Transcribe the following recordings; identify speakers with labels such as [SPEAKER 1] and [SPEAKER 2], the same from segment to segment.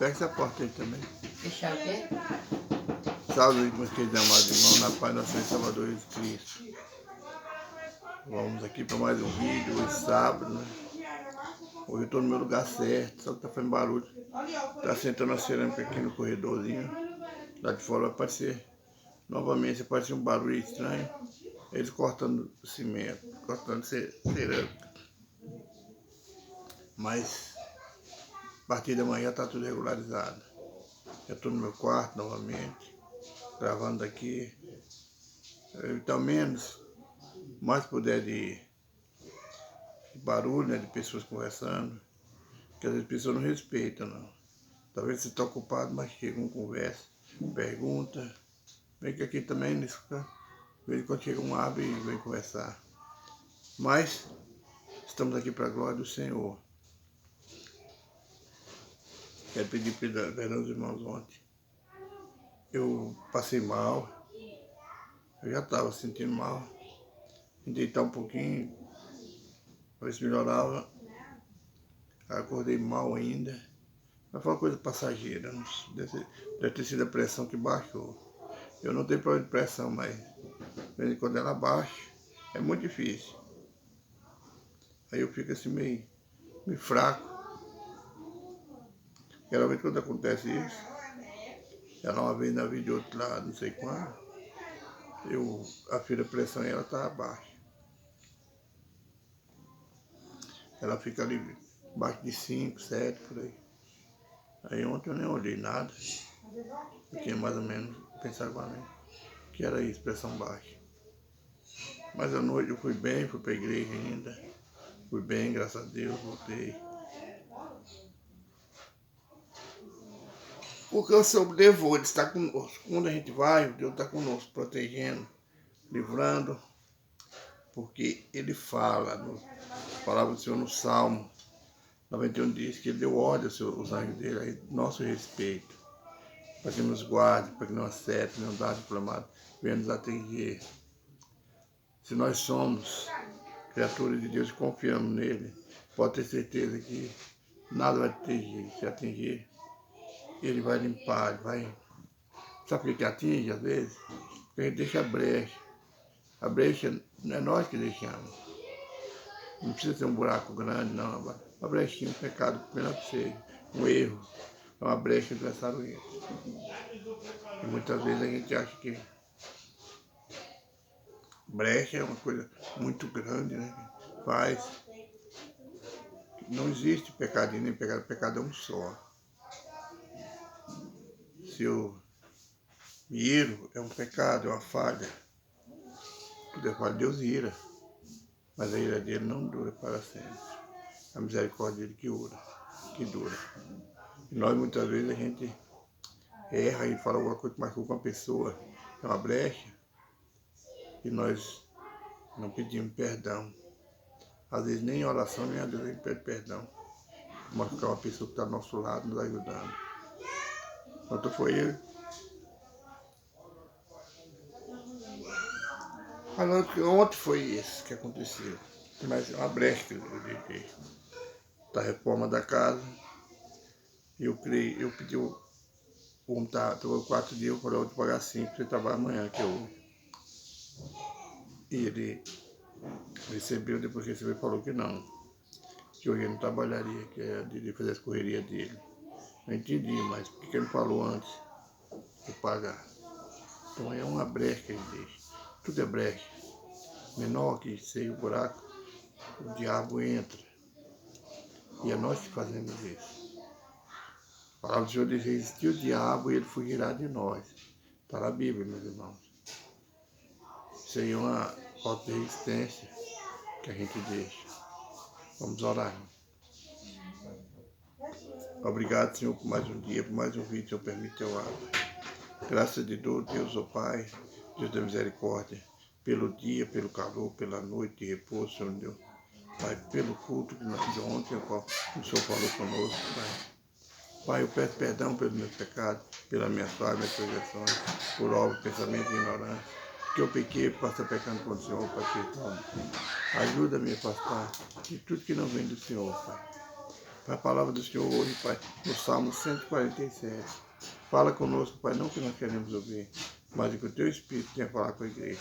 [SPEAKER 1] Pega essa porta aí também.
[SPEAKER 2] Fechar o quê?
[SPEAKER 1] Salve, meus queridos amados irmãos, na paz do nosso Senhor e Salvador Jesus Cristo. Vamos aqui para mais um vídeo, hoje sábado, né? Hoje eu estou no meu lugar certo, só que tá fazendo barulho. Tá sentando a cerâmica aqui no corredorzinho. Lá de fora vai aparecer, novamente apareceu um barulho estranho. Eles cortando cimento, cortando cerâmica. Mas a partir da manhã tá tudo regularizado. Eu estou no meu quarto novamente, gravando daqui. Então menos, mais puder de barulho, né, de pessoas conversando, que às vezes as pessoas não respeitam, não. Talvez você está ocupado, mas chega uma conversa, pergunta. Vem que aqui também, nesse canto, quando chega um abre e vem conversar. Mas estamos aqui para a glória do Senhor. Quero pedir perdão aos irmãos ontem. Eu passei mal, eu já estava sentindo mal. Deitar um pouquinho, para ver se melhorava. Acordei mal ainda. Mas foi uma coisa passageira, deve ter sido a pressão que baixou. Eu não tenho problema de pressão, mas quando ela baixa, é muito difícil. Aí eu fico assim meio fraco. Geralmente quando acontece isso, ela uma vez na vida de outro lado, não sei quando, afiro a pressão e ela está baixa. Ela fica ali abaixo de 5, 7, por aí. Aí ontem eu nem olhei nada. Eu tinha mais ou menos pensado que era isso, pressão baixa. Mas à noite eu fui bem, fui para a igreja ainda. Fui bem, graças a Deus, voltei. Porque o Senhor levou, Ele está conosco. Quando a gente vai, Deus está conosco, protegendo, livrando. Porque Ele fala, a palavra do Senhor no Salmo 91 diz que Ele deu ordem aos anjos dele, a nosso respeito. Para que nos guarde, para que não acerte, não dá inflamado, venha nos atingir. Se nós somos criaturas de Deus e confiamos nele, pode ter certeza que nada vai atingir. Se atingir, ele vai limpar, ele vai... Sabe o que atinge às vezes? Porque a gente deixa a brecha. A brecha não é nós que deixamos. Não precisa ser um buraco grande, não. Uma brechinha, um pecado, menor que seja. Um erro. É uma brecha que o adversário entra. E muitas vezes a gente acha que brecha é uma coisa muito grande, né? Faz. Não existe pecadinho nem pecado. Pecado é um só. Se eu iro, é um pecado, é uma falha. Tudo é falha, Deus ira. Mas a ira dele não dura para sempre. A misericórdia dele que dura. E nós muitas vezes a gente erra e fala alguma coisa que machuca uma pessoa, é uma brecha, e nós não pedimos perdão. Às vezes nem em oração, nem a Deus a gente pede perdão. Machucar uma pessoa que está do nosso lado, nos ajudando. Ontem foi ele. Falando que ontem foi isso que aconteceu. Mas é uma brecha que eu deixei. Da reforma da casa. E eu pedi, como estou 4 dias, eu falei, eu vou te pagar 5, você trabalha amanhã, que é hoje. E ele recebeu, depois que recebeu, falou que não. Que hoje ele não trabalharia, que é de fazer as correrias dele. Eu entendi, mas por que ele falou antes de pagar? Então é uma brecha que ele deixa. Tudo é brecha. Menor que seja o buraco, o diabo entra. E é nós que fazemos isso. A palavra do Senhor diz, resistir o diabo e ele fugirá de nós. Está na Bíblia, meus irmãos. Isso aí é uma falta de resistência que a gente deixa. Vamos orar. Obrigado, Senhor, por mais um dia, por mais um vídeo, Senhor, permite teu abra. Graças de Deus, ó Pai, Deus da misericórdia, pelo dia, pelo calor, pela noite de repouso, Senhor Deus. Pai, pelo culto de ontem, o qual o Senhor falou conosco, Pai. Pai, eu peço perdão pelos meus pecados, pelas minhas falhas, minhas transgressões, por obra, pensamento e ignorância. Que eu pequei, possa pecando contra o Senhor, Pai. Ajuda-me a afastar de tudo que não vem do Senhor, Pai. Pai, a palavra do Senhor hoje, Pai, no Salmo 147. Fala conosco, Pai, não que nós queremos ouvir, mas que o Teu Espírito tenha a falar com a igreja.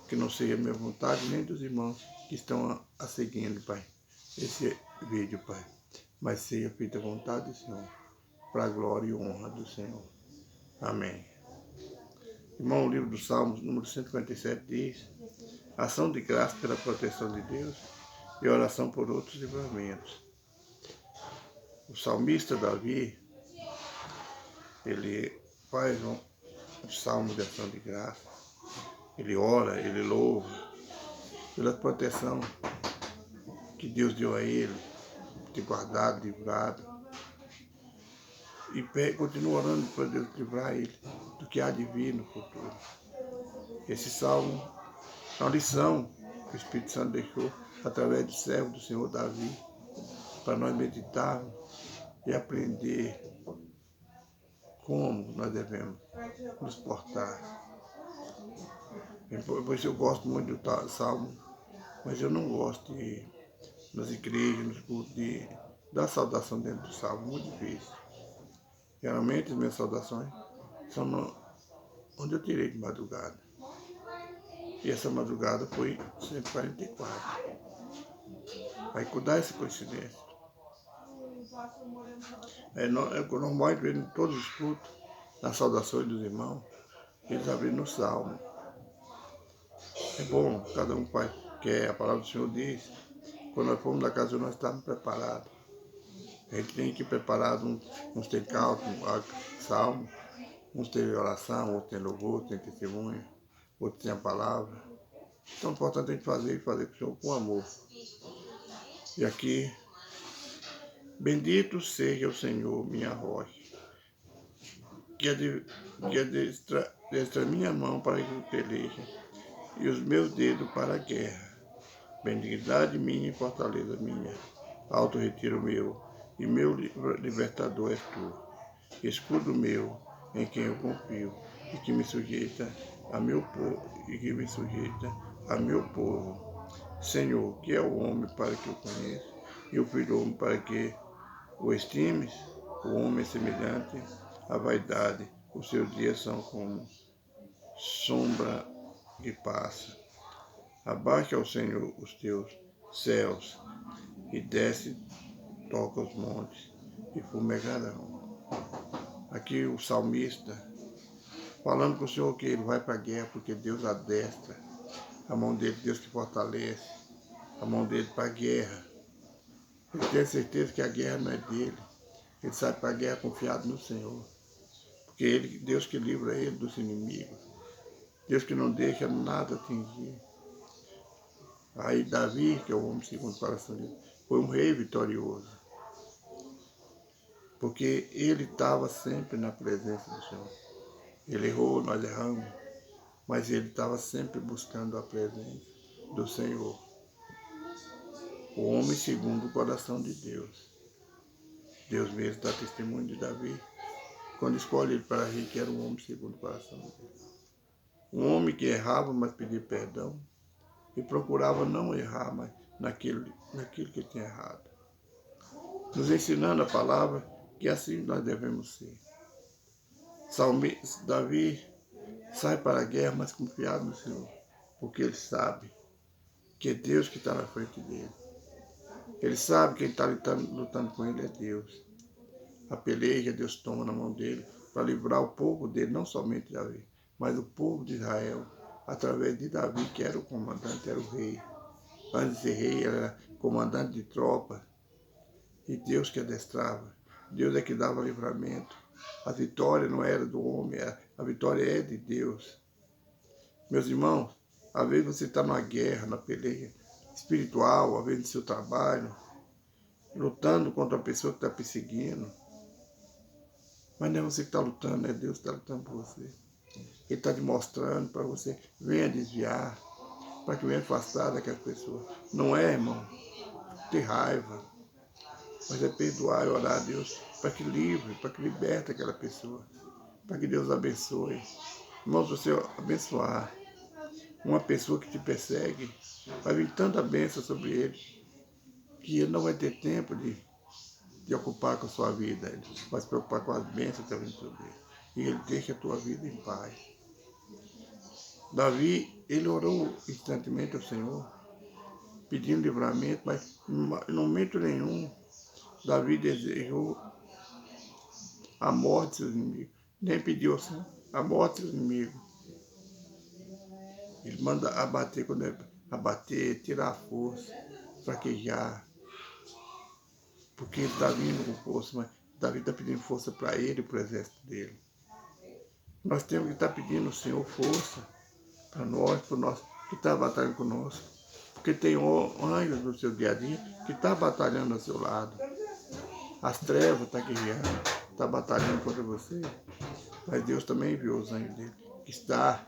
[SPEAKER 1] Que não seja a minha vontade, nem dos irmãos que estão a seguindo, Pai, esse vídeo, Pai. Mas seja feita a vontade do Senhor, para a glória e honra do Senhor. Amém. Irmão, o livro dos Salmos, número 147, diz: ação de graça pela proteção de Deus e oração por outros livramentos. O salmista Davi, ele faz um salmo de ação de graça. Ele ora, ele louva pela proteção que Deus deu a ele, de guardado, livrado. E continua orando para Deus livrar ele do que há de vir no futuro. Esse salmo é uma lição que o Espírito Santo deixou através do servo do Senhor Davi, para nós meditarmos e aprender como nós devemos nos portar. Por isso eu gosto muito do salmo, mas eu não gosto de, nas igrejas, nos cultos, de dar saudação dentro do salmo, muito difícil. Geralmente as minhas saudações são onde eu tirei de madrugada. E essa madrugada foi 144. Vai cuidar essa coincidência. Normalmente vejo em todos os cultos, nas saudações dos irmãos, eles abrem no salmo. É bom, cada um faz, que a palavra do Senhor diz, quando nós fomos da casa nós estávamos preparados. A gente tem que ir preparado, uns tem cálculo, salmo, uns tem oração, outros tem louvor, outros tem testemunho, outros tem a palavra. Então é importante a gente fazer com o Senhor com amor. E aqui, bendito seja o Senhor, minha rocha, que adestra minha mão para que eu peleje, e os meus dedos para a guerra. Benignidade minha e fortaleza minha, alto retiro meu, e meu libertador és tu. Escudo meu, em quem eu confio, e que me sujeita a meu povo, Senhor, que é o homem para que eu conheça, e o filho do homem para que o estimes. O homem é semelhante à vaidade, os seus dias são como sombra que passa. Abaixa ao Senhor os teus céus, e desce, toca os montes, e fumegarão. Aqui o salmista, falando com o Senhor que ele vai para a guerra, porque Deus adestra a mão dele, Deus que fortalece a mão dele para a guerra. Ele tem certeza que a guerra não é dele. Ele sai para a guerra confiado no Senhor. Porque Deus que livra ele dos inimigos. Deus que não deixa nada atingir. Aí Davi, que é o homem segundo o coração de Deus, foi um rei vitorioso. Porque ele estava sempre na presença do Senhor. Ele errou, nós erramos. Mas ele estava sempre buscando a presença do Senhor. O homem segundo o coração de Deus. Deus mesmo dá testemunho de Davi, quando escolhe ele para rei, que era um homem segundo o coração de Deus. Um homem que errava, mas pedia perdão, e procurava não errar mais naquilo que tinha errado. Nos ensinando a palavra que assim nós devemos ser. Davi sai para a guerra, mas confiado no Senhor, porque ele sabe que é Deus que está na frente dele. Ele sabe que quem está lutando com ele é Deus. A peleja Deus toma na mão dele para livrar o povo dele, não somente Davi, mas o povo de Israel, através de Davi, que era o comandante, era o rei. Antes de ser rei, ele era comandante de tropa. E Deus que adestrava. Deus é que dava livramento. A vitória não era do homem, a vitória é de Deus. Meus irmãos, às vezes você está numa guerra, na peleja espiritual, às vezes no seu trabalho, lutando contra a pessoa que está perseguindo. Mas não é você que está lutando, é Deus que está lutando por você. Ele está te mostrando para você, venha desviar, para que venha afastar daquela pessoa. Não é, irmão, ter raiva, mas é perdoar e orar a Deus para que livre, para que liberte aquela pessoa, para que Deus abençoe. Irmão, se você abençoar uma pessoa que te persegue, vai vir tanta bênção sobre ele, que ele não vai ter tempo de de ocupar com a sua vida, ele vai se preocupar com as bênçãos que vem sobre ele. E ele deixa a tua vida em paz. Davi, ele orou instantemente ao Senhor, pedindo livramento, mas em momento nenhum Davi desejou a morte dos seus inimigos, nem pediu ao Senhor a morte dos inimigos. Ele manda abater, quando é abater, tirar a força, fraquejar, porque ele está vindo com força, mas Davi está pedindo força para ele e para o exército dele. Nós temos que estar pedindo ao Senhor força para nós, que está batalhando conosco. Porque tem anjos no seu dia a dia que está batalhando ao seu lado. As trevas estão guerreando, está batalhando contra você. Mas Deus também enviou os anjos dele, que está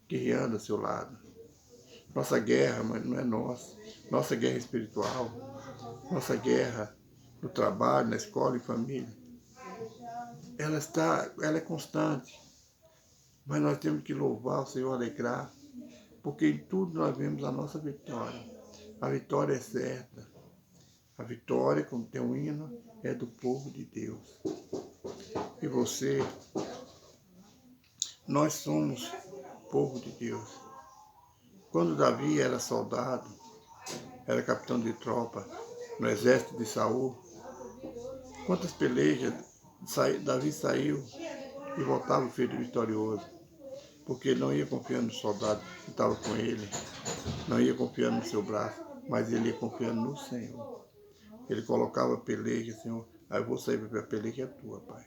[SPEAKER 1] guerreando ao seu lado. Nossa guerra, mas não é nossa. Nossa guerra é espiritual. Nossa guerra no trabalho, na escola e família. Ela é constante. Mas nós temos que louvar o Senhor, alegrar, porque em tudo nós vemos a nossa vitória. A vitória é certa. A vitória, como tem um hino, é do povo de Deus. E você, nós somos povo de Deus. Quando Davi era soldado, era capitão de tropa no exército de Saul, quantas pelejas Davi saiu e voltava feito vitorioso, porque ele não ia confiando no soldado que estava com ele, não ia confiando no seu braço, mas ele ia confiando no Senhor. Ele colocava a peleja, Senhor, aí eu vou sair porque a peleja é tua, Pai.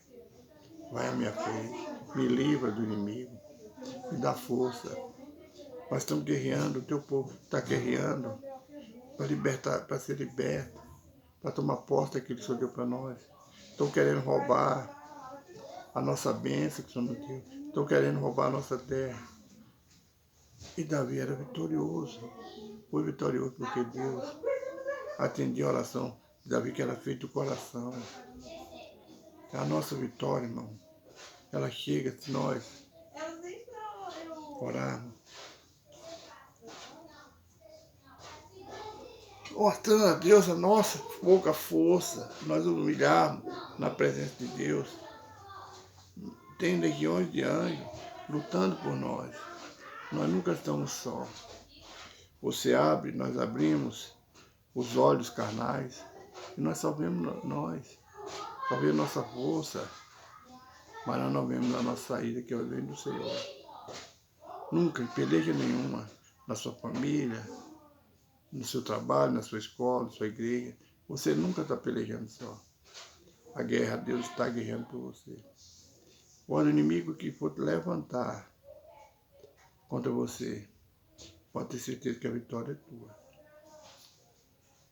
[SPEAKER 1] Vai à minha frente, me livra do inimigo, me dá força. Nós estamos guerreando, o teu povo está guerreando para libertar, para ser liberto, para tomar posse daquilo que o Senhor deu para nós. Estão querendo roubar a nossa bênção que o Senhor nos deu. Estão querendo roubar a nossa terra. E Davi era vitorioso. Foi vitorioso porque Deus atendia a oração de Davi, que era feita do coração. É a nossa vitória, irmão. Ela chega se nós orarmos. Mostrando a Deus a nossa pouca força, nós humilharmos na presença de Deus. Tem legiões de anjos lutando por nós. Nós nunca estamos só. Você abre, nós abrimos os olhos carnais e nós só vemos nós. Só vemos nossa força, mas nós não vemos a nossa saída, que é o vem do Senhor. Nunca, em peleja nenhuma, na sua família, no seu trabalho, na sua escola, na sua igreja, você nunca está pelejando só. A guerra, Deus está guerreando por você. Quando o inimigo que for te levantar contra você, pode ter certeza que a vitória é tua.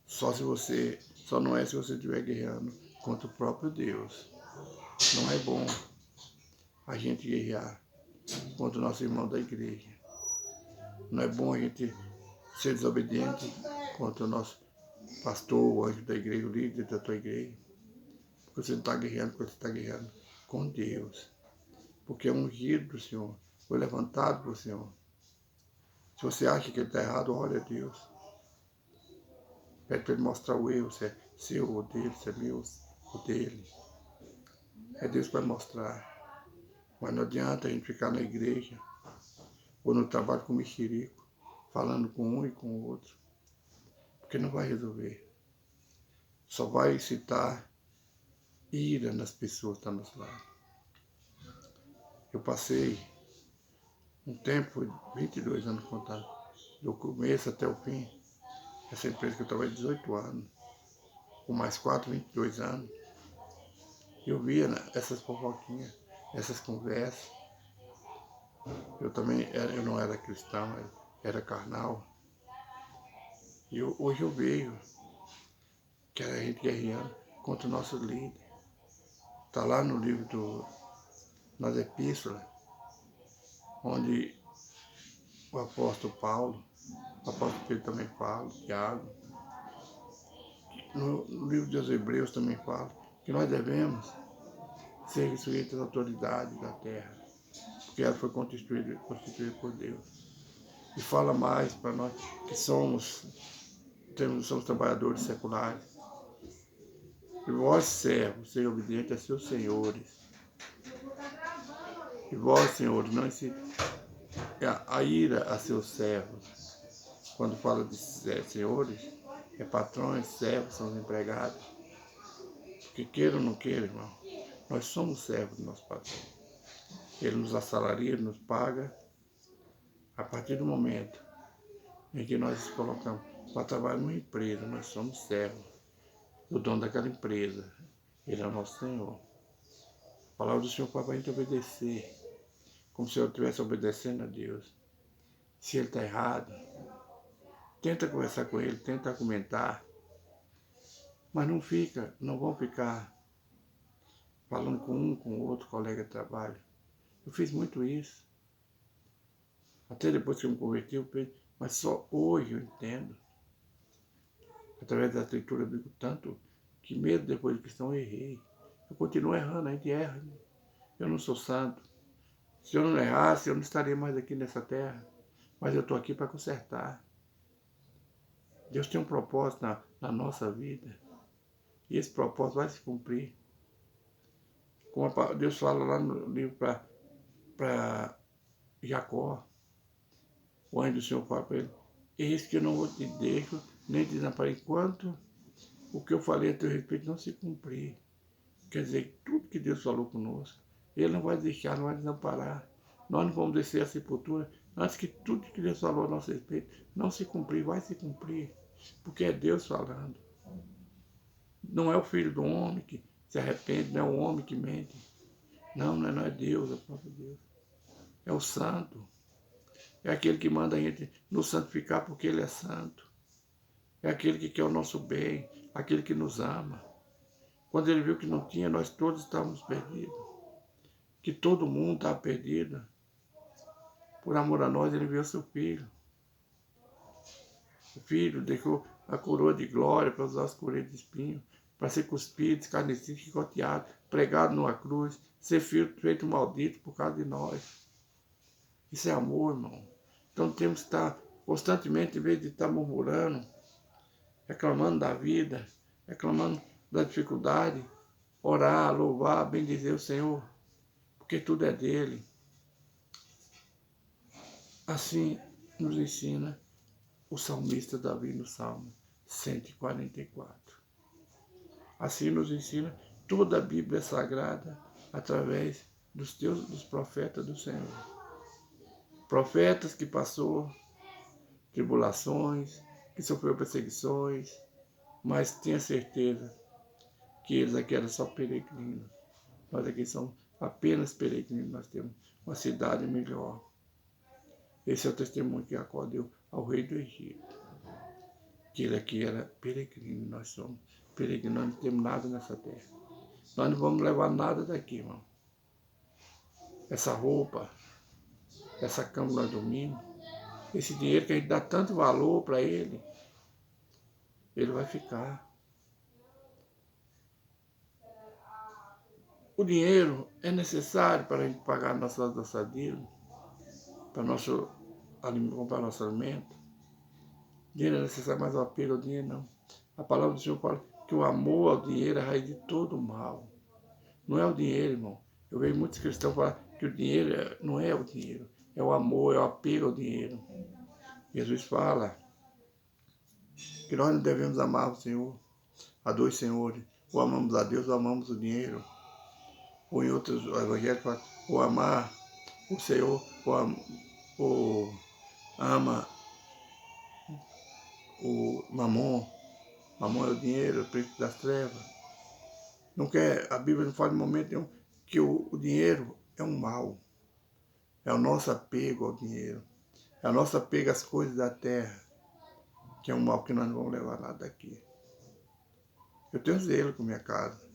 [SPEAKER 1] Só não é se você estiver guerreando contra o próprio Deus. Não é bom a gente guerrear contra o nosso irmão da igreja. Não é bom a gente ser desobediente contra o nosso pastor, o anjo da igreja, o líder da tua igreja. Porque você não está guerreando, porque você está guerreando com Deus. Porque é ungido do Senhor, foi levantado por Senhor. Se você acha que ele está errado, ore a Deus. Pede para ele mostrar o erro, se é seu ou dele, se é meu ou dele. É Deus que vai mostrar. Mas não adianta a gente ficar na igreja ou no trabalho com mexerico, falando com um e com o outro, porque não vai resolver. Só vai incitar ira nas pessoas que estão nos lados. Eu passei um tempo, 22 anos contando, do começo até o fim. Essa empresa que eu trabalhei 18 anos, com mais 4, 22 anos. Eu via essas fofoquinhas, essas conversas. Eu não era cristão, era carnal. E hoje eu vejo que era a gente guerreando contra o nosso líder. Está lá no livro nas epístolas, onde o apóstolo Paulo, o apóstolo Pedro também fala, Tiago, no livro dos Hebreus também fala, que nós devemos ser sujeitos às autoridades da terra, porque ela foi constituída por Deus. E fala mais para nós que somos trabalhadores seculares. E vós, servos, sejam obedientes a seus senhores. E vós, senhores, não incitem a ira a seus servos. Quando fala de senhores, é patrões, servos, são os empregados. Que queira ou não queira, irmão, nós somos servos do nosso patrão. Ele nos assalaria, ele nos paga. A partir do momento em que nós nos colocamos para trabalhar numa empresa, nós somos servos do dono daquela empresa. Ele é o nosso Senhor. A palavra do Senhor para a gente obedecer, como se eu estivesse obedecendo a Deus. Se ele está errado, tenta conversar com ele, tenta argumentar, mas não vão ficar falando com um, com o outro colega de trabalho. Eu fiz muito isso. Até depois que eu me converti, eu pensei, mas só hoje eu entendo. Através da leitura eu digo tanto que mesmo depois de cristão eu errei. Eu continuo errando, a gente erra. Eu não sou santo. Se eu não errasse, eu não estaria mais aqui nessa terra. Mas eu estou aqui para consertar. Deus tem um propósito na nossa vida. E esse propósito vai se cumprir. Como Deus fala lá no livro para Jacó. O anjo do Senhor fala para ele, eis que eu não te deixo, nem te desamparar enquanto o que eu falei a teu respeito não se cumprir. Quer dizer, tudo que Deus falou conosco, Ele não vai deixar, não vai desamparar. Nós não vamos descer à sepultura antes que tudo que Deus falou a nosso respeito não se cumprir, vai se cumprir. Porque é Deus falando. Não é o filho do homem que se arrepende, não é o homem que mente. Não é Deus, é o próprio Deus. É o santo. É aquele que manda a gente nos santificar porque Ele é santo. É aquele que quer o nosso bem, aquele que nos ama. Quando Ele viu que não tinha, nós todos estávamos perdidos. Que todo mundo estava perdido. Por amor a nós, Ele enviou seu Filho. O Filho deixou a coroa de glória para usar as coroas de espinho, para ser cuspido, escarnecido, chicoteado, pregado numa cruz, ser feito maldito por causa de nós. Isso é amor, irmão. Então temos que estar constantemente, em vez de estar murmurando, reclamando da vida, reclamando da dificuldade, orar, louvar, bendizer o Senhor, porque tudo é dele. Assim nos ensina o salmista Davi no Salmo 144. Assim nos ensina toda a Bíblia Sagrada através dos profetas do Senhor. Profetas que passou tribulações, que sofreu perseguições, mas tenha certeza que eles aqui eram só peregrinos. Nós aqui somos apenas peregrinos, nós temos uma cidade melhor. Esse é o testemunho que Jacó deu ao rei do Egito. Que ele aqui era peregrino, nós somos peregrinos, nós não temos nada nessa terra. Nós não vamos levar nada daqui, irmão. Essa roupa, essa cama que nós dormimos, esse dinheiro que a gente dá tanto valor para ele vai ficar. O dinheiro é necessário para a gente pagar nossa dívidas, para comprar nosso alimento. Dinheiro é necessário, mas o apego ao dinheiro não. A palavra do Senhor fala que o amor ao dinheiro é a raiz de todo o mal. Não é o dinheiro, irmão. Eu vejo muitos cristãos falar que o dinheiro não é o dinheiro, é o amor, é o apego ao dinheiro. Jesus fala que nós não devemos amar o Senhor, a dois senhores. Ou amamos a Deus ou amamos o dinheiro. Ou em outros evangelhos fala, ou amar o Senhor, ou ama o mamon. Mamon é o dinheiro, o príncipe das trevas. A Bíblia não fala em momento nenhum que o dinheiro é um mal. É o nosso apego ao dinheiro. É o nosso apego às coisas da terra, que é um mal que nós não vamos levar nada daqui. Eu tenho zelo com minha casa.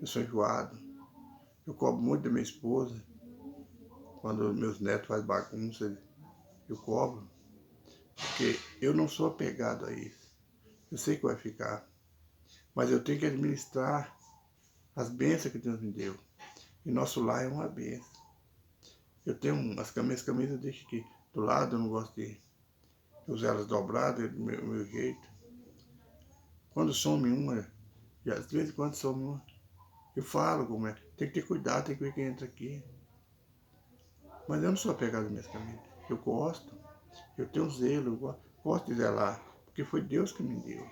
[SPEAKER 1] Eu sou enjoado. Eu cobro muito da minha esposa. Quando meus netos fazem bagunça, eu cobro. Porque eu não sou apegado a isso. Eu sei que vai ficar. Mas eu tenho que administrar as bênçãos que Deus me deu. E nosso lar é uma bênção. Eu tenho minhas camisas eu deixo aqui do lado, eu não gosto de usar elas dobradas do meu jeito. Quando some uma, E às vezes quando somos, eu falo como é, tem que ter cuidado, tem que ver quem entra aqui. Mas eu não sou apegado às minhas camisas. Eu gosto, eu tenho zelo, eu gosto de zelar, porque foi Deus que me deu.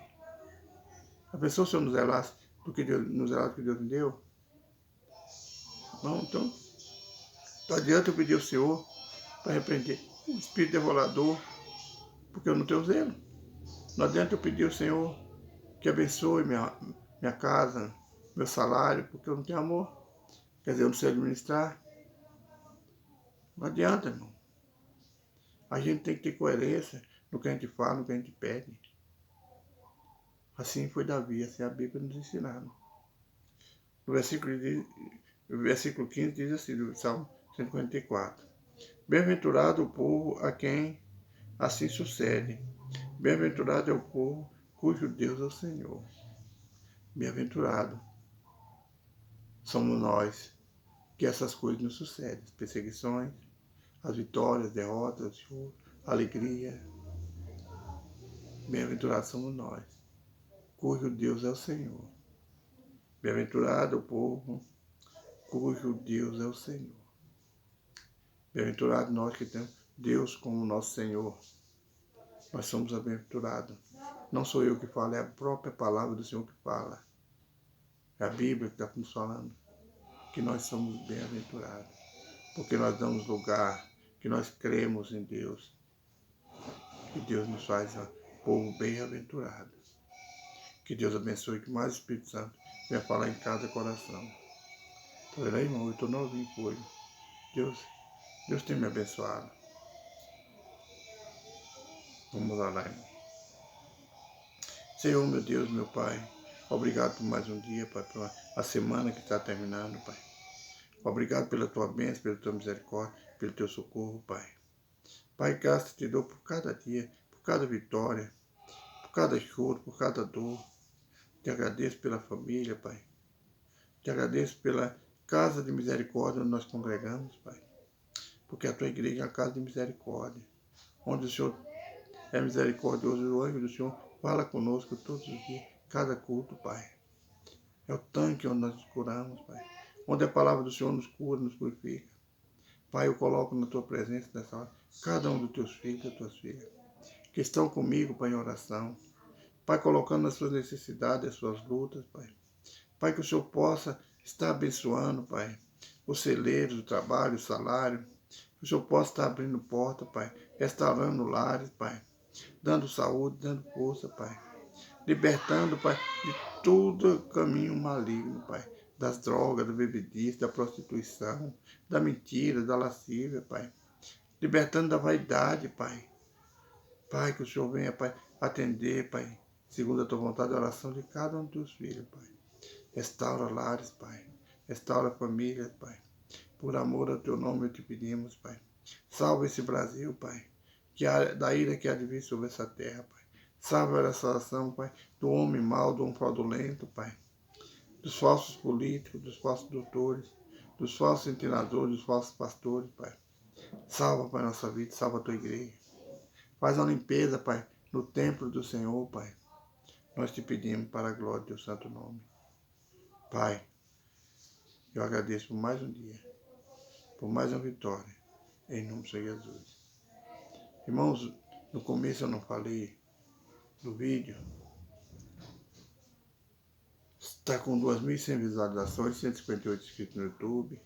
[SPEAKER 1] A pessoa, se eu não zelasse do que Deus, não zelasse do que Deus me deu, não, então não adianta eu pedir ao Senhor para repreender o espírito devorador, porque eu não tenho zelo. Não adianta eu pedir ao Senhor que abençoe minha casa, meu salário, porque eu não tenho amor. Quer dizer, eu não sei administrar. Não adianta, irmão. A gente tem que ter coerência no que a gente fala, no que a gente pede. Assim foi Davi, assim a Bíblia nos ensinaram. No versículo 15 diz assim, do Salmo 144. Bem-aventurado o povo a quem assim sucede. Bem-aventurado é o povo cujo Deus é o Senhor. Bem-aventurado somos nós que essas coisas nos sucedem. As perseguições, as vitórias, as derrotas, a alegria. Bem-aventurados somos nós, cujo Deus é o Senhor. Bem-aventurado o povo cujo Deus é o Senhor. Bem-aventurado nós que temos Deus como nosso Senhor. Nós somos bem-aventurados. Não sou eu que falo, é a própria palavra do Senhor que fala. É a Bíblia que está nos falando que nós somos bem-aventurados. Porque nós damos lugar, que nós cremos em Deus. Que Deus nos faz um povo bem-aventurado. Que Deus abençoe, que mais o Espírito Santo venha falar em cada coração. Tá vendo aí, irmão? Eu estou novinho hoje. Deus tem me abençoado. Vamos lá, irmão. Senhor, meu Deus, meu Pai, obrigado por mais um dia, Pai, por a semana que está terminando, Pai. Obrigado pela tua bênção, pela tua misericórdia, pelo teu socorro, Pai. Pai, graças te dou por cada dia, por cada vitória, por cada choro, por cada dor. Te agradeço pela família, Pai. Te agradeço pela casa de misericórdia onde nós congregamos, Pai. Porque a tua igreja é a casa de misericórdia, onde o Senhor é misericordioso e o anjo do Senhor fala conosco todos os dias, cada culto, Pai. É o tanque onde nós nos curamos, Pai. Onde a palavra do Senhor nos cura, nos purifica. Pai, eu coloco na tua presença nessa hora cada um dos teus filhos, das tuas filhas, que estão comigo, Pai, em oração. Pai, colocando as suas necessidades, as suas lutas, Pai. Pai, que o Senhor possa estar abençoando, Pai, os celeiros, o trabalho, o salário. Que o Senhor possa estar abrindo porta, Pai, restaurando lares, Pai, dando saúde, dando força, Pai. Libertando, Pai, de todo caminho maligno, Pai. Das drogas, do bebedice, da prostituição, da mentira, da lascívia, Pai. Libertando da vaidade, Pai. Pai, que o Senhor venha, Pai, atender, Pai, segundo a tua vontade, a oração de cada um dos teus filhos, Pai. Restaura lares, Pai. Restaura famílias, Pai. Por amor ao teu nome eu te pedimos, Pai. Salva esse Brasil, Pai. Da ira que há de vir sobre essa terra, Pai. Salva a salvação, Pai, do homem mau, do homem fraudulento, Pai. Dos falsos políticos, dos falsos doutores, dos falsos sentinadores, dos falsos pastores, Pai. Salva, Pai, nossa vida, salva a tua igreja. Faz uma limpeza, Pai, no templo do Senhor, Pai. Nós te pedimos para a glória do teu santo nome. Pai, eu agradeço por mais um dia, por mais uma vitória, em nome de Jesus. Irmãos, no começo eu não falei do vídeo, está com 2.100 visualizações, 158 inscritos no YouTube,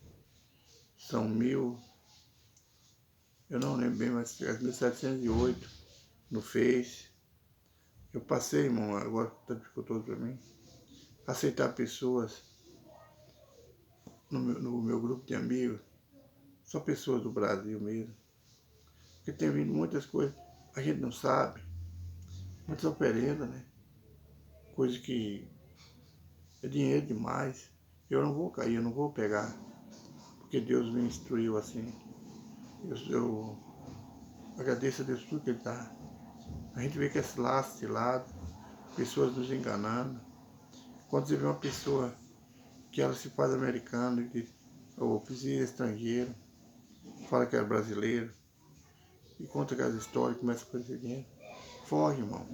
[SPEAKER 1] são 1.000, eu não lembro bem, mas 1.708 no Face. Eu passei, irmão, agora está dificultoso para mim, aceitar pessoas no meu grupo de amigos, só pessoas do Brasil mesmo, porque tem vindo muitas coisas, a gente não sabe, muitas oferendas, né? Coisa que é dinheiro demais. Eu não vou cair, eu não vou pegar, porque Deus me instruiu assim. Eu agradeço a Deus por tudo que Ele dá. A gente vê que esse laço, esse lado, pessoas nos enganando. Quando você vê uma pessoa que ela se faz americana, ou precisa estrangeiro, fala que é brasileiro, e conta aquelas histórias, começa a perder dinheiro. Foge, irmão.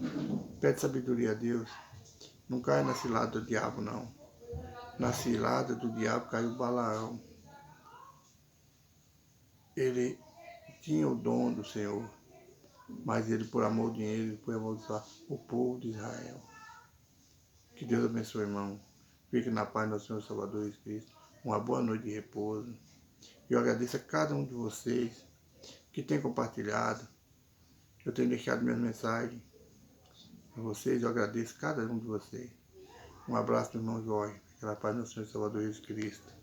[SPEAKER 1] Pede sabedoria a Deus. Não cai na cilada do diabo, não. Na cilada do diabo caiu Balaão. Ele tinha o dom do Senhor, mas ele, por amor ao dinheiro, ele foi amaldiçoar o povo de Israel. Que Deus abençoe, irmão. Fique na paz do Senhor Salvador Jesus Cristo. Uma boa noite de repouso. Eu agradeço a cada um de vocês que tem compartilhado. Eu tenho deixado minhas mensagens a vocês. Eu agradeço a cada um de vocês. Um abraço do irmão Jorge. Pela paz do Senhor Salvador Jesus Cristo.